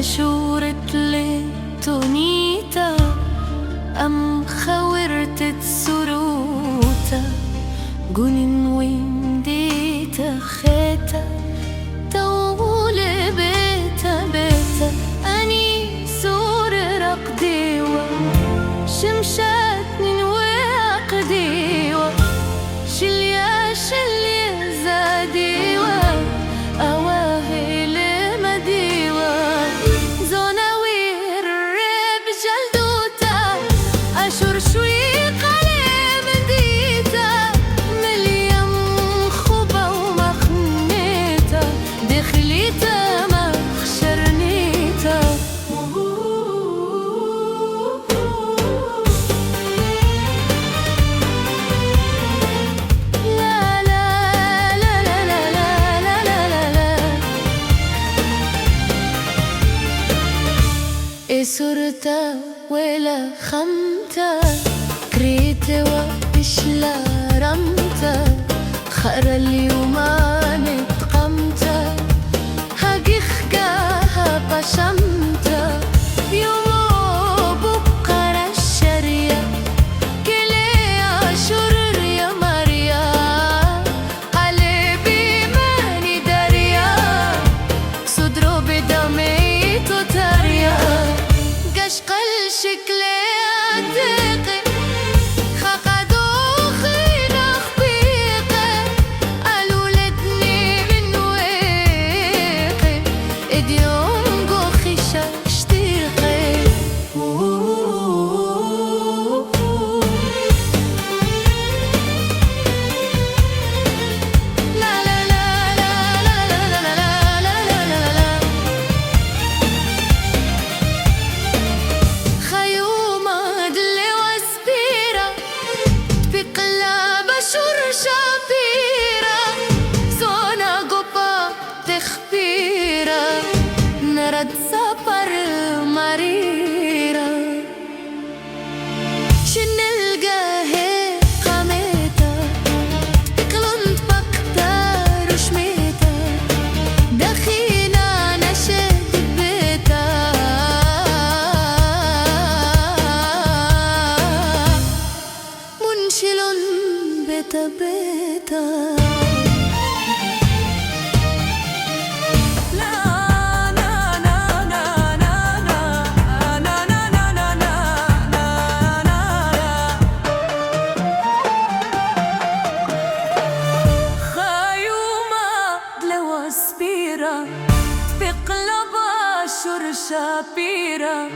أشورت لتونيتا أم خورت سروتا جونين وينديتا خيتا طول بيتا بيتا أني سور رقديوة شمشاتني وعقديوة شليا شليا زاديوة أواهي لمديوة زوناوير ريب جلدوتا أشور شوي قلب ديتا مليم خبا ومخنيتا دخليتا مخشرنيتا صرتا ولا خمتا كريت وإشلا رمتا خر اليوم نتقمتا هجخجاها بشمتا يوم بكرة الشرية كلي أشور يا ماريا قلبي ماني داريا صدره بدمي تطريا قل شكلي عتيقي خقدو خينا خبيقي قالوا لدني من ويقي اديوم قوخي شاشتيقي لا لا لا لا لا لا لا لا لا لا نرد سفر مريرة شن القاهي قاميتا تقلن بكتا رشميتا دخينا نشد بيتا منشلون بيتا بيتا شابيرا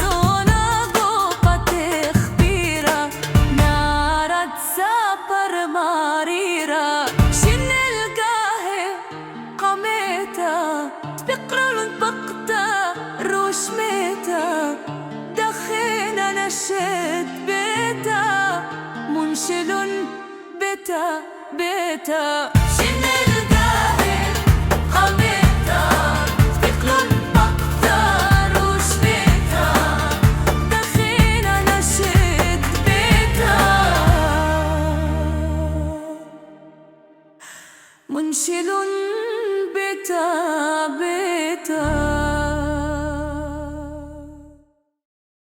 زونا غوبة تخبيرا نارة سابر ماريرا شن القاهي قميتا تبقرلن بقتا روشميتا دخينا نشد بيتا منشلن بيتا بيتا شن القاهي قميتا تبقرلن منشل